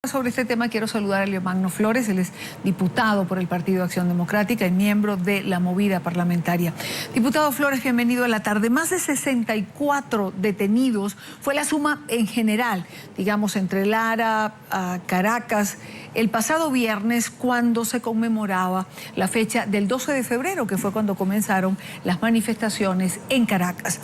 Sobre este tema quiero saludar a Leomagno Flores, él es diputado por el Partido Acción Democrática y miembro de la movida parlamentaria. Diputado Flores, bienvenido a la tarde. Más de 64 detenidos fue la suma en general, digamos, entre Lara, Caracas, el pasado viernes cuando se conmemoraba la fecha del 12 de febrero, que fue cuando comenzaron las manifestaciones en Caracas.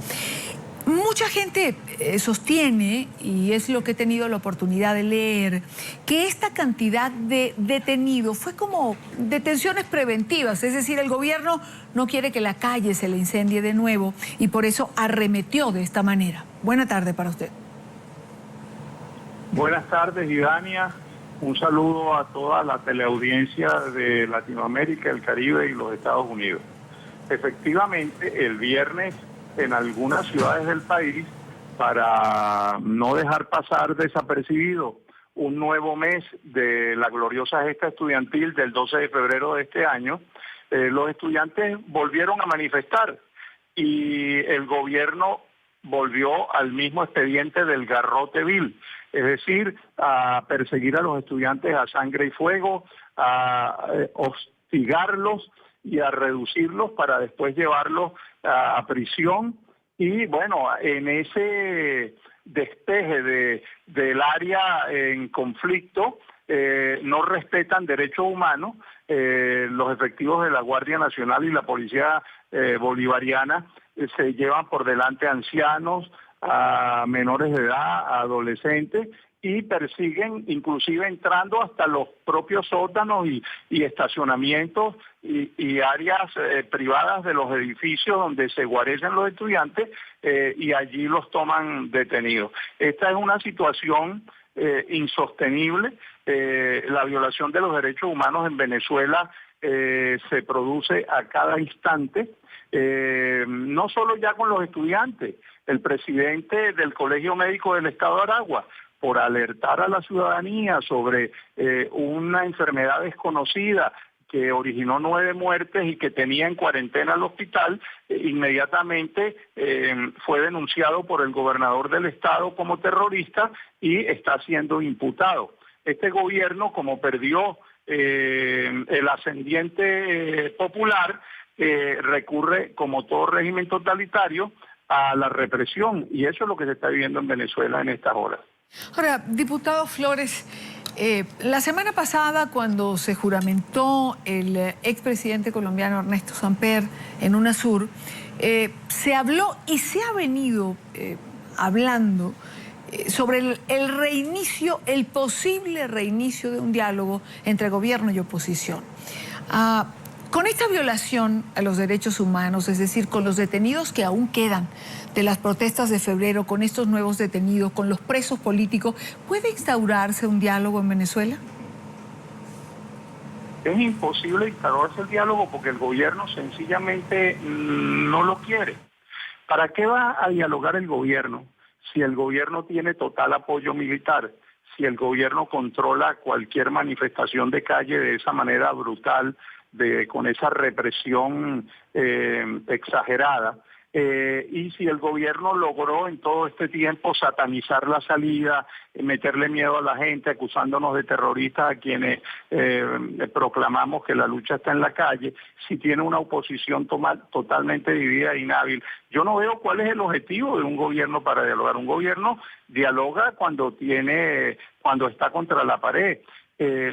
Mucha gente sostiene, y es lo que he tenido la oportunidad de leer, que esta cantidad de detenidos fue como detenciones preventivas, es decir, el gobierno no quiere que la calle se le incendie de nuevo y por eso arremetió de esta manera. Buena tarde para usted. Buenas tardes, Idania. Un saludo a toda la teleaudiencia de Latinoamérica, el Caribe y los Estados Unidos. Efectivamente, el viernes en algunas ciudades del país, para no dejar pasar desapercibido un nuevo mes de la gloriosa gesta estudiantil del 12 de febrero de este año, los estudiantes volvieron a manifestar y el gobierno volvió al mismo expediente del garrote vil, es decir, a perseguir a los estudiantes a sangre y fuego, a hostigarlos y a reducirlos para después llevarlos a prisión. Y bueno, en ese despeje del área en conflicto, no respetan derechos humanos. Los efectivos de la Guardia Nacional y la Policía Bolivariana se llevan por delante a ancianos, a menores de edad, a adolescentes, y persiguen inclusive entrando hasta los propios sótanos y estacionamientos y áreas privadas de los edificios donde se guarecen los estudiantes y allí los toman detenidos. Esta es una situación insostenible. La violación de los derechos humanos en Venezuela se produce a cada instante, no solo ya con los estudiantes. El presidente del Colegio Médico del Estado de Aragua, por alertar a la ciudadanía sobre una enfermedad desconocida que originó 9 muertes y que tenía en cuarentena el hospital, inmediatamente fue denunciado por el gobernador del estado como terrorista y está siendo imputado. Este gobierno, como perdió el ascendiente popular, recurre, como todo régimen totalitario, a la represión, y eso es lo que se está viviendo en Venezuela en estas horas. Ahora, diputado Flores, la semana pasada cuando se juramentó el expresidente colombiano Ernesto Samper en UNASUR, se habló y se ha venido hablando sobre el reinicio, el posible reinicio de un diálogo entre gobierno y oposición. Con esta violación a los derechos humanos, es decir, con los detenidos que aún quedan de las protestas de febrero, con estos nuevos detenidos, con los presos políticos, ¿puede instaurarse un diálogo en Venezuela? Es imposible instaurarse el diálogo porque el gobierno sencillamente no lo quiere. ¿Para qué va a dialogar el gobierno si el gobierno tiene total apoyo militar? Si el gobierno controla cualquier manifestación de calle de esa manera brutal, con esa represión exagerada, y si el gobierno logró en todo este tiempo satanizar la salida, meterle miedo a la gente, acusándonos de terroristas a quienes proclamamos que la lucha está en la calle, si tiene una oposición totalmente dividida e inhábil. Yo no veo cuál es el objetivo de un gobierno para dialogar. Un gobierno dialoga cuando está contra la pared.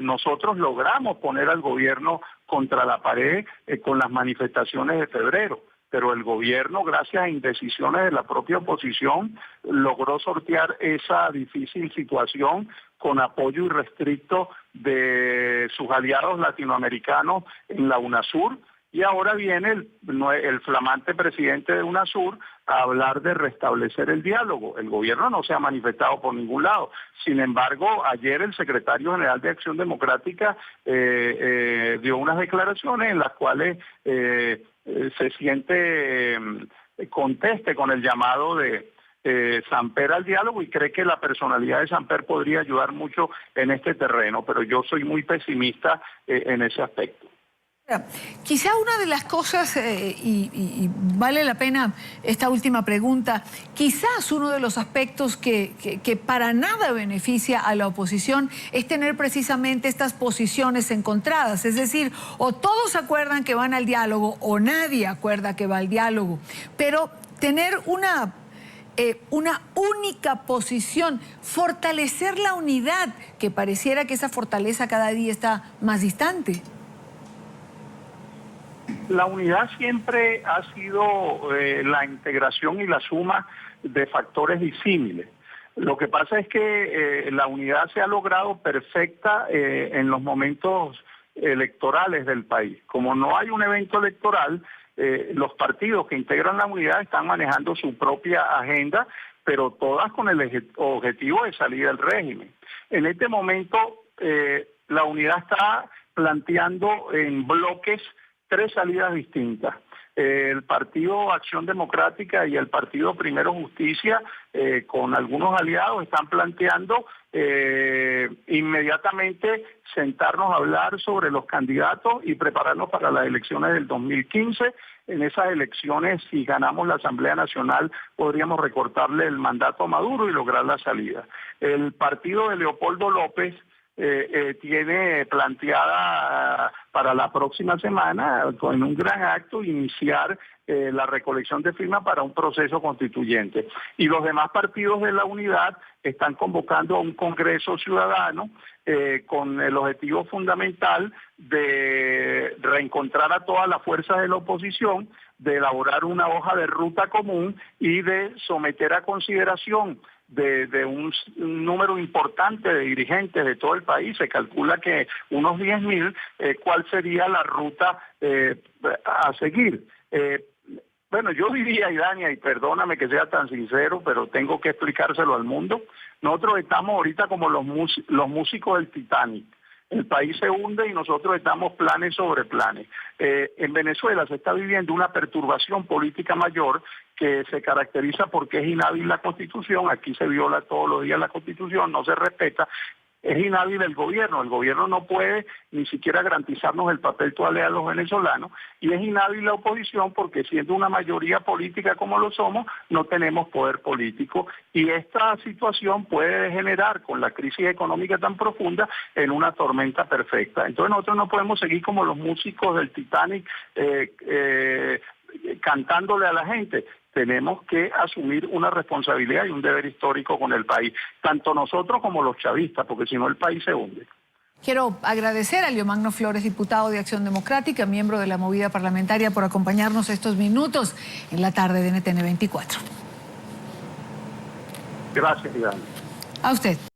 Nosotros logramos poner al gobierno contra la pared con las manifestaciones de febrero, pero el gobierno, gracias a indecisiones de la propia oposición, logró sortear esa difícil situación con apoyo irrestricto de sus aliados latinoamericanos en la UNASUR, y ahora viene el flamante presidente de UNASUR a hablar de restablecer el diálogo. El gobierno no se ha manifestado por ningún lado. Sin embargo, ayer el secretario general de Acción Democrática dio unas declaraciones en las cuales se siente conteste con el llamado de Samper al diálogo y cree que la personalidad de Samper podría ayudar mucho en este terreno, pero yo soy muy pesimista en ese aspecto. Quizá una de las cosas, y vale la pena esta última pregunta, quizás uno de los aspectos que para nada beneficia a la oposición es tener precisamente estas posiciones encontradas. Es decir, o todos acuerdan que van al diálogo o nadie acuerda que va al diálogo. Pero tener una única posición, fortalecer la unidad, que pareciera que esa fortaleza cada día está más distante. La unidad siempre ha sido la integración y la suma de factores disímiles. Lo que pasa es que la unidad se ha logrado perfecta en los momentos electorales del país. Como no hay un evento electoral, los partidos que integran la unidad están manejando su propia agenda, pero todas con el objetivo de salir del régimen. En este momento, la unidad está planteando en bloques 3 salidas distintas. El Partido Acción Democrática y el Partido Primero Justicia, con algunos aliados, están planteando inmediatamente sentarnos a hablar sobre los candidatos y prepararnos para las elecciones del 2015. En esas elecciones, si ganamos la Asamblea Nacional, podríamos recortarle el mandato a Maduro y lograr la salida. El partido de Leopoldo López tiene planteada para la próxima semana, con un gran acto, iniciar la recolección de firmas para un proceso constituyente. Y los demás partidos de la unidad están convocando a un Congreso Ciudadano con el objetivo fundamental de reencontrar a todas las fuerzas de la oposición, de elaborar una hoja de ruta común y de someter a consideración de un número importante de dirigentes de todo el país, se calcula que unos 10.000, cuál sería la ruta a seguir. Bueno, yo diría, Idania, y perdóname que sea tan sincero, pero tengo que explicárselo al mundo, nosotros estamos ahorita como los músicos del Titanic. El país se hunde y nosotros estamos planes sobre planes. En Venezuela se está viviendo una perturbación política mayor que se caracteriza porque es inhábil la Constitución. Aquí se viola todos los días la Constitución, no se respeta. Es inhábil el gobierno no puede ni siquiera garantizarnos el papel toalé a los venezolanos, y es inhábil la oposición porque siendo una mayoría política como lo somos, no tenemos poder político, y esta situación puede degenerar con la crisis económica tan profunda en una tormenta perfecta. Entonces nosotros no podemos seguir como los músicos del Titanic cantándole a la gente. Tenemos que asumir una responsabilidad y un deber histórico con el país, tanto nosotros como los chavistas, porque si no el país se hunde. Quiero agradecer a Leomagno Flores, diputado de Acción Democrática, miembro de la movida parlamentaria, por acompañarnos estos minutos en la tarde de NTN 24. Gracias, Iván. A usted.